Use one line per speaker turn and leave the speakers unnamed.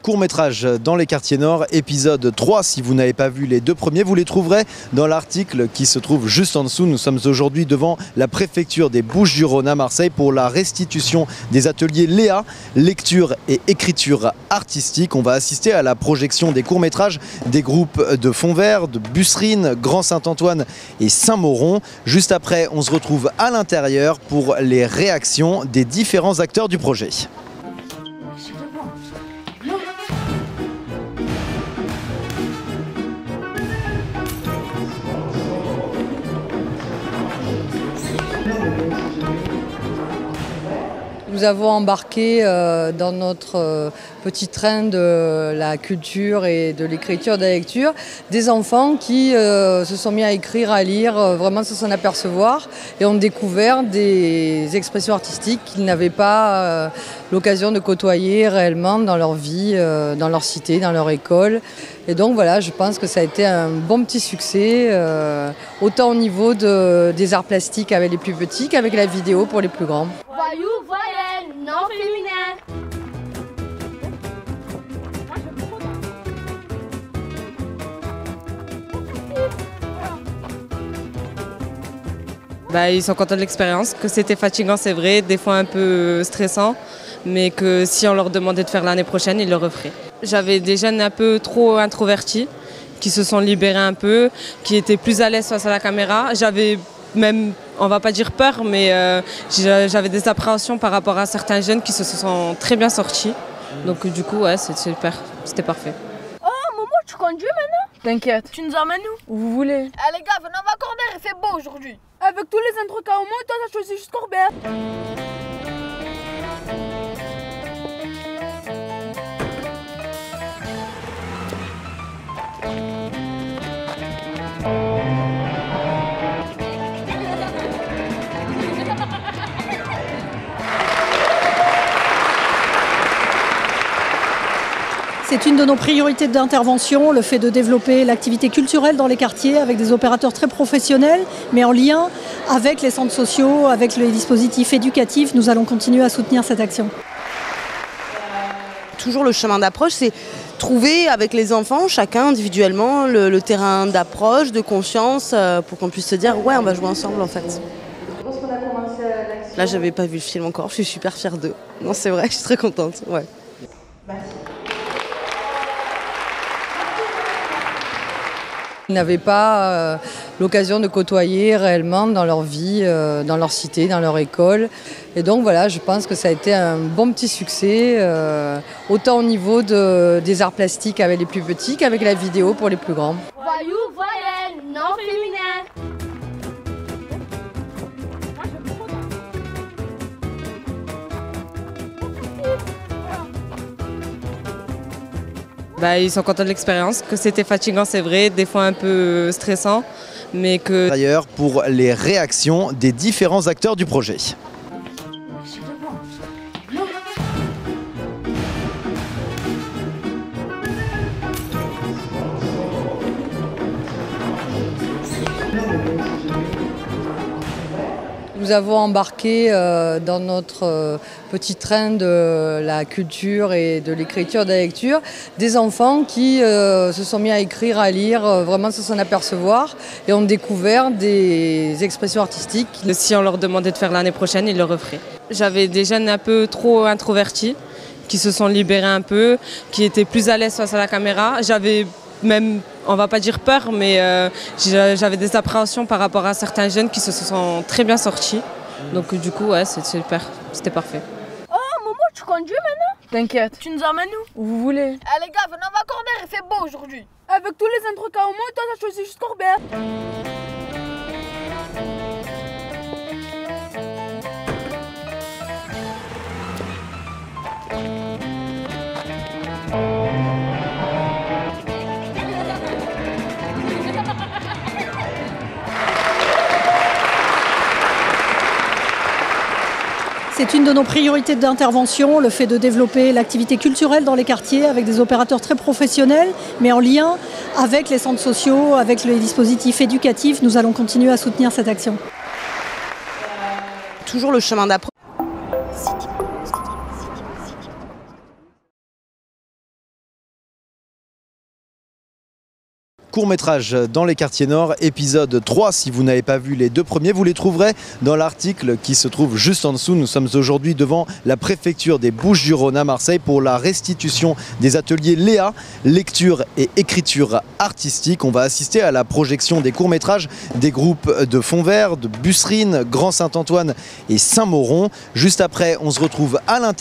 Court-métrage dans les quartiers nord, épisode 3. Si vous n'avez pas vu les deux premiers, vous les trouverez dans l'article qui se trouve juste en dessous. Nous sommes aujourd'hui devant la préfecture des Bouches-du-Rhône à Marseille pour la restitution des ateliers Léa, lecture et écriture artistique. On va assister à la projection des courts-métrages des groupes de Fontvert, de Busserine, Grand Saint-Antoine et Saint-Mauron. Juste après, on se retrouve à l'intérieur pour les réactions des différents acteurs du projet.
Nous avons embarqué dans notre petit train de la culture et de l'écriture et de la lecture des enfants qui se sont mis à écrire, à lire, vraiment sans s'en apercevoir, et ont découvert des expressions artistiques qu'ils n'avaient pas l'occasion de côtoyer réellement dans leur vie, dans leur cité, dans leur école. Et donc voilà, je pense que ça a été un bon petit succès, autant au niveau des arts plastiques avec les plus petits qu'avec la vidéo pour les plus grands.
Voyou, voyelle, non féminin.
Ils sont contents de l'expérience, que c'était fatigant, c'est vrai, des fois un peu stressant, mais que si on leur demandait de faire l'année prochaine, ils le referaient. J'avais des jeunes un peu trop introvertis, qui se sont libérés un peu, qui étaient plus à l'aise face à la caméra. J'avais même, on va pas dire peur, mais j'avais des appréhensions par rapport à certains jeunes qui se sont très bien sortis. Donc du coup, ouais, c'est super, c'était parfait.
Oh, Momo, tu conduis maintenant?
T'inquiète.
Tu nous emmènes où?
Où vous voulez.
Eh les gars, venez en Corbert, il fait beau aujourd'hui.
Avec tous les intros qu'a au moins, toi t'as choisi juste Corbert.
C'est une de nos priorités d'intervention, le fait de développer l'activité culturelle dans les quartiers avec des opérateurs très professionnels, mais en lien avec les centres sociaux, avec les dispositifs éducatifs. Nous allons continuer à soutenir cette action.
Toujours le chemin d'approche, c'est trouver avec les enfants, chacun individuellement, le terrain d'approche, de confiance, pour qu'on puisse se dire ouais, on va jouer ensemble en fait. Là, j'avais pas vu le film encore, je suis super fière d'eux. Non, c'est vrai, je suis très contente. Ouais. Merci.
Ils n'avaient pas l'occasion de côtoyer réellement dans leur vie, dans leur cité, dans leur école. Et donc voilà, je pense que ça a été un bon petit succès, autant au niveau des arts plastiques avec les plus petits qu'avec la vidéo pour les plus grands.
Voyou, voyelle, non féminin.
Ils sont contents de l'expérience, que c'était fatigant, c'est vrai, des fois un peu stressant, mais que...
D'ailleurs, pour les réactions des différents acteurs du projet.
Nous avons embarqué dans notre petit train de la culture et de l'écriture et de la lecture des enfants qui se sont mis à écrire, à lire, vraiment sans s'en apercevoir, et ont découvert des expressions artistiques.
Si on leur demandait de faire l'année prochaine, ils le referaient. J'avais des jeunes un peu trop introvertis, qui se sont libérés un peu, qui étaient plus à l'aise face à la caméra. J'avais même, on va pas dire peur, mais j'avais des appréhensions par rapport à certains jeunes qui se sont très bien sortis. Donc du coup, ouais, c'est super, c'était parfait.
Oh, Momo, tu conduis maintenant?
T'inquiète.
Tu nous emmènes où?
Où vous voulez.
Eh les gars, venez en Corbert, il fait beau aujourd'hui.
Avec tous les intros qu'a au moins, toi t'as choisi juste Corbert.
C'est une de nos priorités d'intervention, le fait de développer l'activité culturelle dans les quartiers avec des opérateurs très professionnels, mais en lien avec les centres sociaux, avec les dispositifs éducatifs. Nous allons continuer à soutenir cette action.
toujours le chemin d'approche.
Court-métrage dans les quartiers nord, épisode 3. Si vous n'avez pas vu les 2 premiers, vous les trouverez dans l'article qui se trouve juste en dessous. Nous sommes aujourd'hui devant la préfecture des Bouches-du-Rhône à Marseille pour la restitution des ateliers Léa, lecture et écriture artistique. On va assister à la projection des courts-métrages des groupes de Fontvert, de Busserine, Grand Saint-Antoine et Saint-Mauron. Juste après, on se retrouve à l'intérieur.